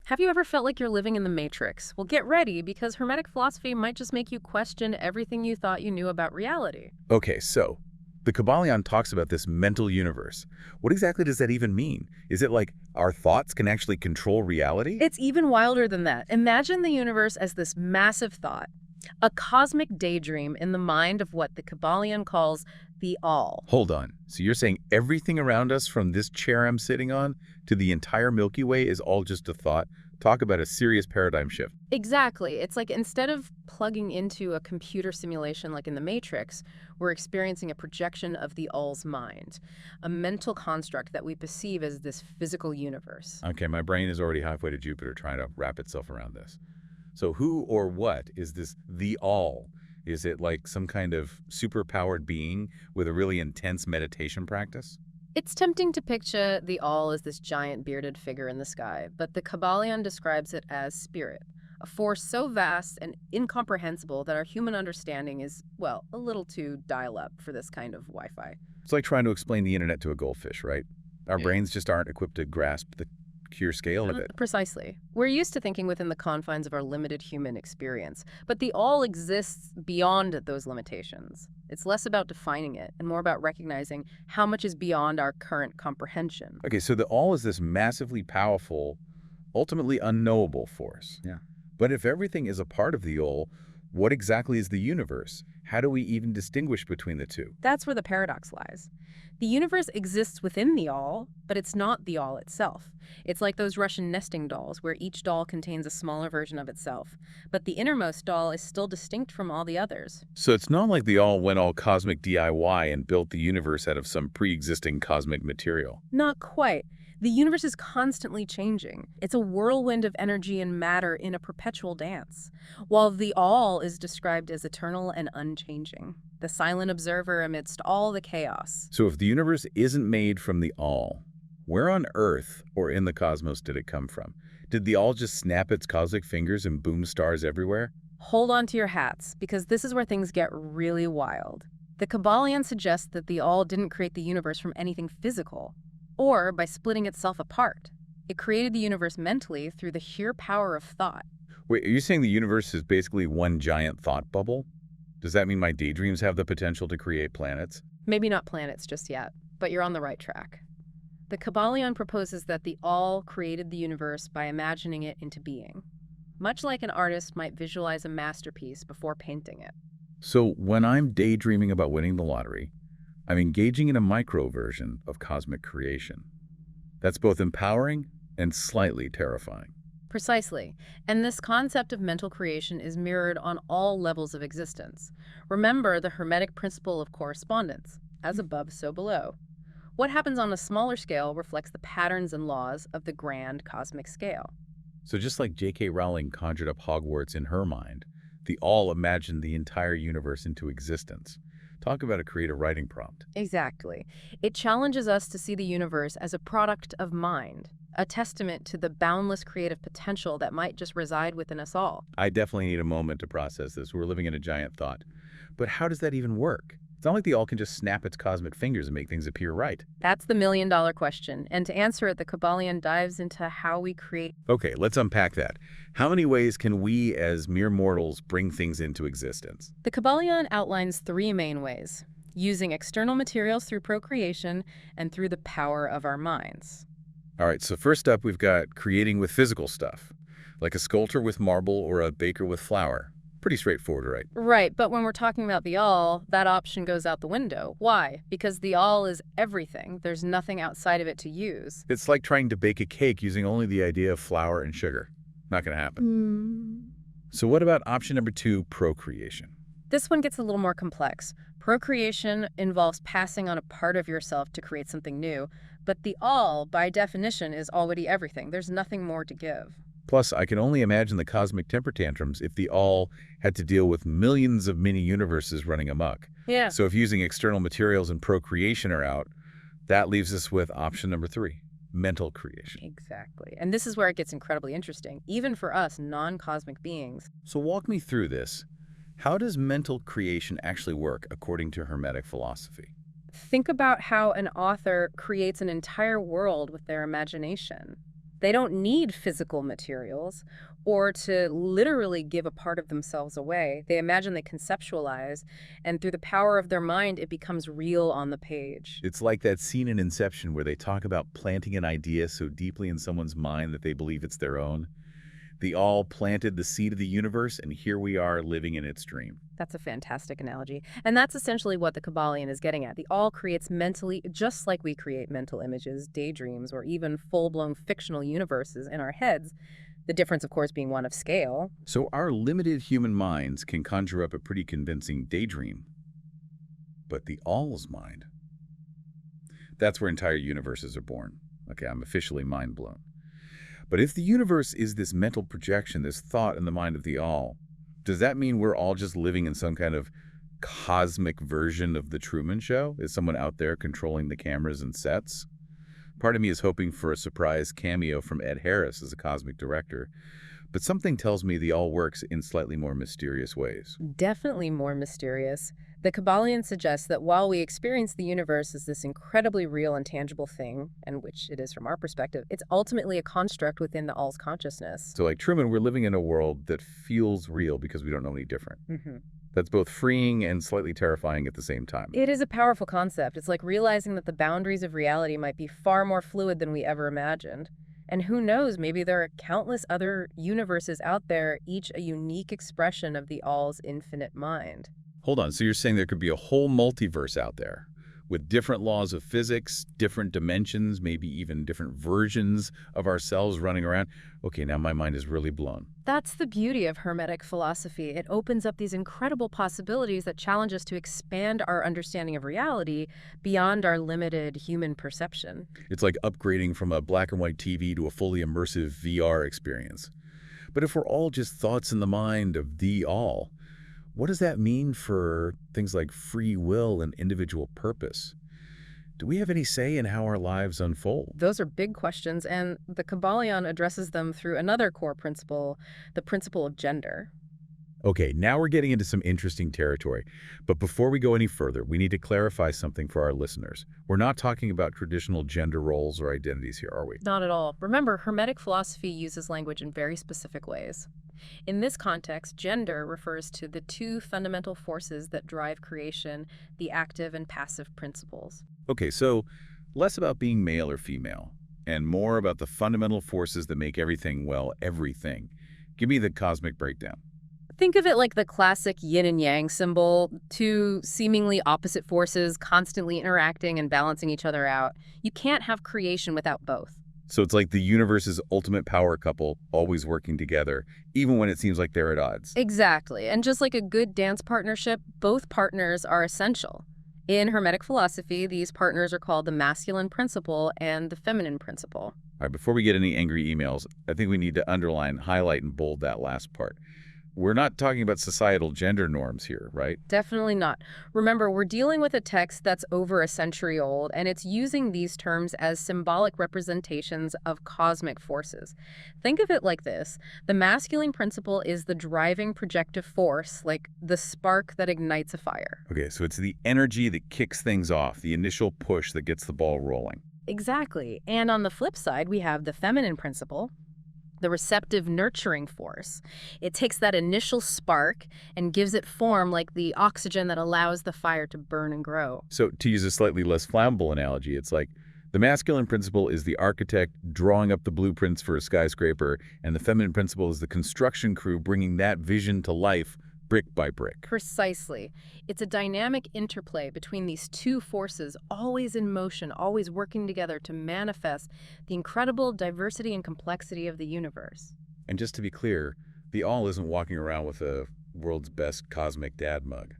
Have you ever felt like you're living in the Matrix? Well, get ready because Hermetic philosophy might just make you question everything you thought you knew about reality. Okay, so the Kybalion talks about this mental universe. What exactly does that even mean? Is it like our thoughts can actually control reality? It's even wilder than that. Imagine the universe as this massive thought, a cosmic daydream in the mind of what the Kybalion calls the All. Hold on. So you're saying everything around us from this chair I'm sitting on to the entire Milky Way is all just a thought? Talk about a serious paradigm shift. Exactly. It's like instead of plugging into a computer simulation like in the Matrix, we're experiencing a projection of the All's mind, a mental construct that we perceive as this physical universe. Okay, my brain is already halfway to Jupiter trying to wrap itself around this. So who or what is this the All? Is it like some kind of superpowered being with a really intense meditation practice? It's tempting to picture the All as this giant bearded figure in the sky, but the Kybalion describes it as spirit, a force so vast and incomprehensible that our human understanding is, well, a little too dial-up for this kind of Wi-Fi. It's like trying to explain the internet to a goldfish, right? Our brains just aren't equipped to grasp the sheer scale of it. Precisely. We're used to thinking within the confines of our limited human experience, but the All exists beyond those limitations. It's less about defining it and more about recognizing how much is beyond our current comprehension. Okay, so the All is this massively powerful, ultimately unknowable force. Yeah. But if everything is a part of the All, what exactly is the universe? How do we even distinguish between the two? That's where the paradox lies. The universe exists within the All, but it's not the All itself. It's like those Russian nesting dolls, where each doll contains a smaller version of itself. But the innermost doll is still distinct from all the others. So it's not like the All went all cosmic DIY and built the universe out of some pre-existing cosmic material. Not quite. The universe is constantly changing. It's a whirlwind of energy and matter in a perpetual dance, while the All is described as eternal and unchanging, the silent observer amidst all the chaos. So if the universe isn't made from the All, where on Earth or in the cosmos did it come from? Did the All just snap its cosmic fingers and boom stars everywhere? Hold on to your hats, because this is where things get really wild. The Kybalion suggests that the All didn't create the universe from anything physical, or by splitting itself apart. It created the universe mentally through the sheer power of thought. Wait, are you saying the universe is basically one giant thought bubble? Does that mean my daydreams have the potential to create planets? Maybe not planets just yet, but you're on the right track. The Kybalion proposes that the All created the universe by imagining it into being, much like an artist might visualize a masterpiece before painting it. So when I'm daydreaming about winning the lottery, I'm engaging in a micro version of cosmic creation. That's both empowering and slightly terrifying. Precisely. And this concept of mental creation is mirrored on all levels of existence. Remember the Hermetic principle of correspondence, as above, so below. What happens on a smaller scale reflects the patterns and laws of the grand cosmic scale. So just like J.K. Rowling conjured up Hogwarts in her mind, the All imagined the entire universe into existence. Talk about a creative writing prompt. Exactly. It challenges us to see the universe as a product of mind, a testament to the boundless creative potential that might just reside within us all. I definitely need a moment to process this. We're living in a giant thought. But how does that even work? It's not like the All can just snap its cosmic fingers and make things appear right. That's the million-dollar question, and to answer it, the Kybalion dives into how we create. Okay, let's unpack that. How many ways can we as mere mortals bring things into existence? The Kybalion outlines three main ways: using external materials through procreation and through the power of our minds. All right, so first up, we've got creating with physical stuff, like a sculptor with marble or a baker with flour. Pretty straightforward, right? Right, but when we're talking about the All, that option goes out the window. Why? Because the All is everything. There's nothing outside of it to use. It's like trying to bake a cake using only the idea of flour and sugar. Not going to happen. So what about option number 2, procreation? This one gets a little more complex. Procreation involves passing on a part of yourself to create something new, but the All, by definition, is already everything. There's nothing more to give. Plus, I can only imagine the cosmic temper tantrums if the All had to deal with millions of mini-universes running amok. Yeah. So if using external materials and procreation are out, that leaves us with option number 3, mental creation. Exactly. And this is where it gets incredibly interesting, even for us non-cosmic beings. So walk me through this. How does mental creation actually work according to Hermetic philosophy? Think about how an author creates an entire world with their imagination. They don't need physical materials or to literally give a part of themselves away. They imagine, they conceptualize, and through the power of their mind, it becomes real on the page. It's like that scene in Inception where they talk about planting an idea so deeply in someone's mind that they believe it's their own. The all planted the seed of the universe, and here we are living in its dream. That's a fantastic analogy. And that's essentially what the Kybalion is getting at. The all creates mentally, just like we create mental images, daydreams, or even full-blown fictional universes in our heads. The difference, of course, being one of scale. So our limited human minds can conjure up a pretty convincing daydream. But the all's mind, that's where entire universes are born. Okay, I'm officially mind blown. But if the universe is this mental projection, this thought in the mind of the all, does that mean we're all just living in some kind of cosmic version of the Truman Show? Is someone out there controlling the cameras and sets? Part of me is hoping for a surprise cameo from Ed Harris as a cosmic director, but something tells me the all works in slightly more mysterious ways. Definitely more mysterious. The Kybalion suggests that while we experience the universe as this incredibly real and tangible thing, and which it is from our perspective, it's ultimately a construct within the all's consciousness. So like Truman, we're living in a world that feels real because we don't know any different. hmm That's both freeing and slightly terrifying at the same time. It is a powerful concept. It's like realizing that the boundaries of reality might be far more fluid than we ever imagined. And who knows, maybe there are countless other universes out there, each a unique expression of the all's infinite mind. Hold on, so you're saying there could be a whole multiverse out there with different laws of physics, different dimensions, maybe even different versions of ourselves running around? Okay, now my mind is really blown. That's the beauty of Hermetic philosophy. It opens up these incredible possibilities that challenge us to expand our understanding of reality beyond our limited human perception. It's like upgrading from a black and white TV to a fully immersive VR experience. But if we're all just thoughts in the mind of the all, what does that mean for things like free will and individual purpose? Do we have any say in how our lives unfold? Those are big questions, and the Kybalion addresses them through another core principle, the principle of gender. Okay, now we're getting into some interesting territory. But before we go any further, we need to clarify something for our listeners. We're not talking about traditional gender roles or identities here, are we? Not at all. Remember, Hermetic philosophy uses language in very specific ways. In this context, gender refers to the two fundamental forces that drive creation, the active and passive principles. Okay, so less about being male or female, and more about the fundamental forces that make everything, well, everything. Give me the cosmic breakdown. Think of it like the classic yin and yang symbol, two seemingly opposite forces constantly interacting and balancing each other out. You can't have creation without both. So it's like the universe's ultimate power couple, always working together, even when it seems like they're at odds. Exactly. And just like a good dance partnership, both partners are essential. In Hermetic philosophy, these partners are called the masculine principle and the feminine principle. All right, before we get any angry emails, I think we need to underline, highlight, and bold that last part. We're not talking about societal gender norms here, right? Definitely not. Remember, we're dealing with a text that's over a century old, and it's using these terms as symbolic representations of cosmic forces. Think of it like this. The masculine principle is the driving projective force, like the spark that ignites a fire. Okay, so it's the energy that kicks things off, the initial push that gets the ball rolling. Exactly. And on the flip side, we have the feminine principle, the receptive nurturing force. It takes that initial spark and gives it form like the oxygen that allows the fire to burn and grow. So to use a slightly less flammable analogy, it's like the masculine principle is the architect drawing up the blueprints for a skyscraper, and the feminine principle is the construction crew bringing that vision to life brick by brick. Precisely. It's a dynamic interplay between these two forces, always in motion, always working together to manifest the incredible diversity and complexity of the universe. And just to be clear, the all isn't walking around with a world's best cosmic dad mug.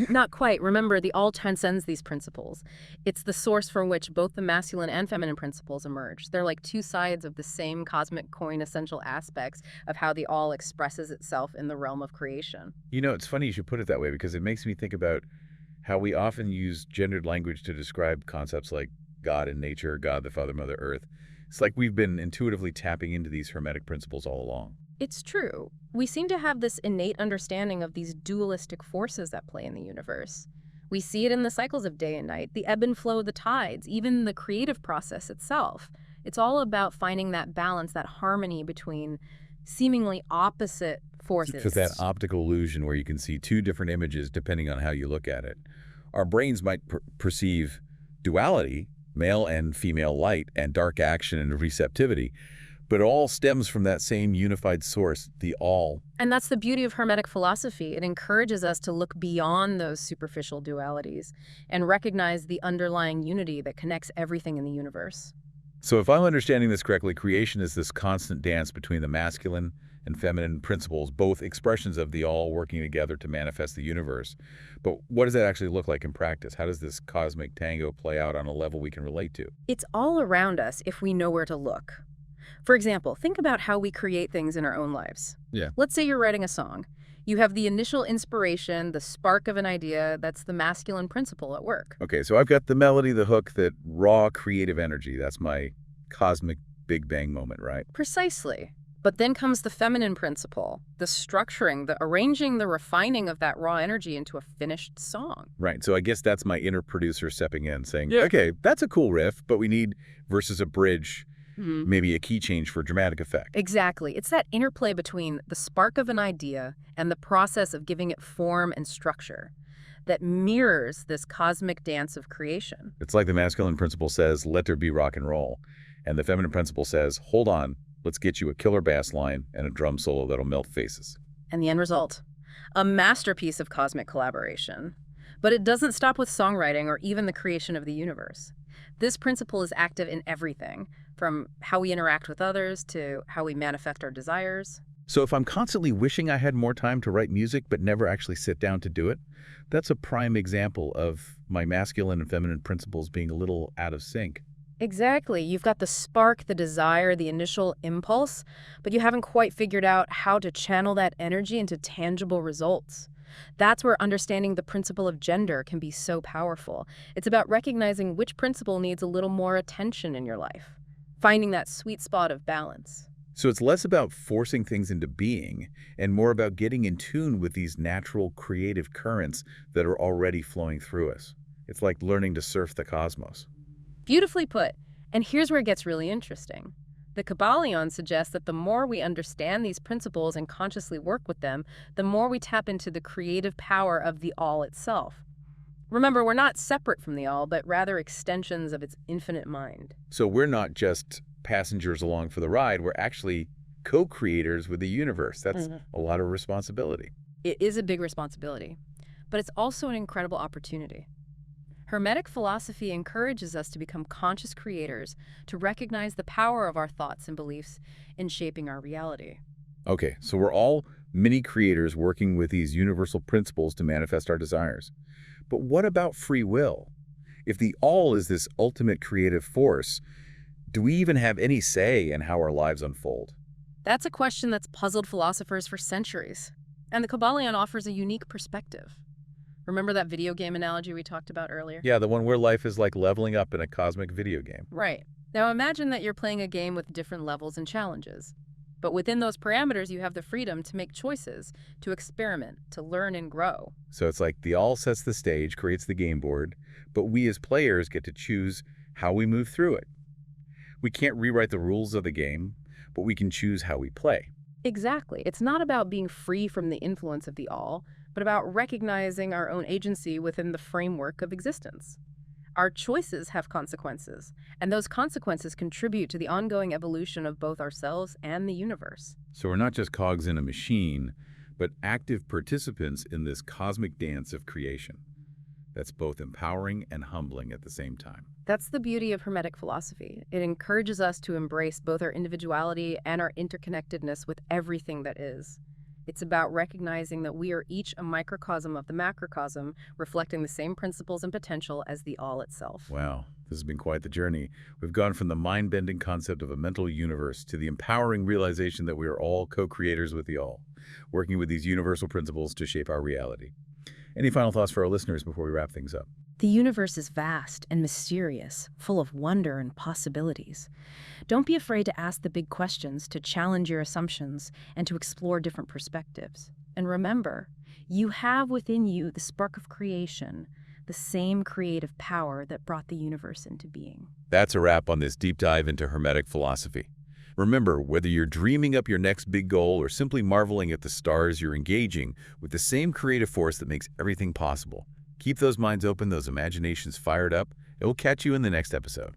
Not quite. Remember, the all transcends these principles. It's the source from which both the masculine and feminine principles emerge. They're like two sides of the same cosmic coin, essential aspects of how the all expresses itself in the realm of creation. You know, it's funny you should put it that way because it makes me think about how we often use gendered language to describe concepts like God and nature, God, the Father, Mother, Earth. It's like we've been intuitively tapping into these Hermetic principles all along. It's true. We seem to have this innate understanding of these dualistic forces that play in the universe. We see it in the cycles of day and night, the ebb and flow of the tides, even the creative process itself. It's all about finding that balance, that harmony between seemingly opposite So that forces. optical illusion where you can see two different images depending on how you look at it. Our brains might perceive duality, male and female light, and dark action and receptivity, but it all stems from that same unified source, the all. And that's the beauty of Hermetic philosophy. It encourages us to look beyond those superficial dualities and recognize the underlying unity that connects everything in the universe. So if I'm understanding this correctly, creation is this constant dance between the masculine and feminine principles, both expressions of the all working together to manifest the universe. But what does that actually look like in practice? How does this cosmic tango play out on a level we can relate to? It's all around us if we know where to look. For example, think about how we create things in our own lives. Yeah. Let's say you're writing a song. You have the initial inspiration, the spark of an idea. That's the masculine principle at work. Okay, so I've got the melody, the hook, that raw creative energy. That's my cosmic Big Bang moment, right? Precisely. But then comes the feminine principle, the structuring, the arranging, the refining of that raw energy into a finished song. Right, so I guess that's my inner producer stepping in saying, Yeah. okay, that's a cool riff, but we need versus a bridge, Mhm. maybe a key change for dramatic effect. Exactly. It's that interplay between the spark of an idea and the process of giving it form and structure that mirrors this cosmic dance of creation. It's like the masculine principle says, let there be rock and roll. And the feminine principle says, hold on, let's get you a killer bass line and a drum solo that'll melt faces. And the end result, a masterpiece of cosmic collaboration. But it doesn't stop with songwriting or even the creation of the universe. This principle is active in everything, from how we interact with others to how we manifest our desires. So if I'm constantly wishing I had more time to write music but never actually sit down to do it, that's a prime example of my masculine and feminine principles being a little out of sync. Exactly. You've got the spark, the desire, the initial impulse, but you haven't quite figured out how to channel that energy into tangible results. That's where understanding the principle of gender can be so powerful. It's about recognizing which principle needs a little more attention in your life, finding that sweet spot of balance. So it's less about forcing things into being and more about getting in tune with these natural creative currents that are already flowing through us. It's like learning to surf the cosmos. Beautifully put. And here's where it gets really interesting. The Kybalion suggests that the more we understand these principles and consciously work with them, the more we tap into the creative power of the all itself. Remember, we're not separate from the all, but rather extensions of its infinite mind. So we're not just passengers along for the ride, we're actually co-creators with the universe. That's a lot of responsibility. It is a big responsibility, but it's also an incredible opportunity. Hermetic philosophy encourages us to become conscious creators, to recognize the power of our thoughts and beliefs in shaping our reality. Okay, so we're all mini creators working with these universal principles to manifest our desires. But what about free will? If the all is this ultimate creative force, do we even have any say in how our lives unfold? That's a question that's puzzled philosophers for centuries, and the Kybalion offers a unique perspective. Remember that video game analogy we talked about earlier? Yeah, the one where life is like leveling up in a cosmic video game. Right. Now imagine that you're playing a game with different levels and challenges. But within those parameters, you have the freedom to make choices, to experiment, to learn and grow. So it's like the all sets the stage, creates the game board, but we as players get to choose how we move through it. We can't rewrite the rules of the game, but we can choose how we play. Exactly. It's not about being free from the influence of the all, but about recognizing our own agency within the framework of existence. Our choices have consequences, and those consequences contribute to the ongoing evolution of both ourselves and the universe. So we're not just cogs in a machine, but active participants in this cosmic dance of creation. That's both empowering and humbling at the same time. That's the beauty of Hermetic philosophy. It encourages us to embrace both our individuality and our interconnectedness with everything that is. It's about recognizing that we are each a microcosm of the macrocosm, reflecting the same principles and potential as the all itself. Wow, this has been quite the journey. We've gone from the mind-bending concept of a mental universe to the empowering realization that we are all co-creators with the all, working with these universal principles to shape our reality. Any final thoughts for our listeners before we wrap things up? The universe is vast and mysterious, full of wonder and possibilities. Don't be afraid to ask the big questions, to challenge your assumptions, and to explore different perspectives. And remember, you have within you the spark of creation, the same creative power that brought the universe into being. That's a wrap on this deep dive into Hermetic philosophy. Remember, whether you're dreaming up your next big goal or simply marveling at the stars, you're engaging with the same creative force that makes everything possible. Keep those minds open, those imaginations fired up, and we'll catch you in the next episode.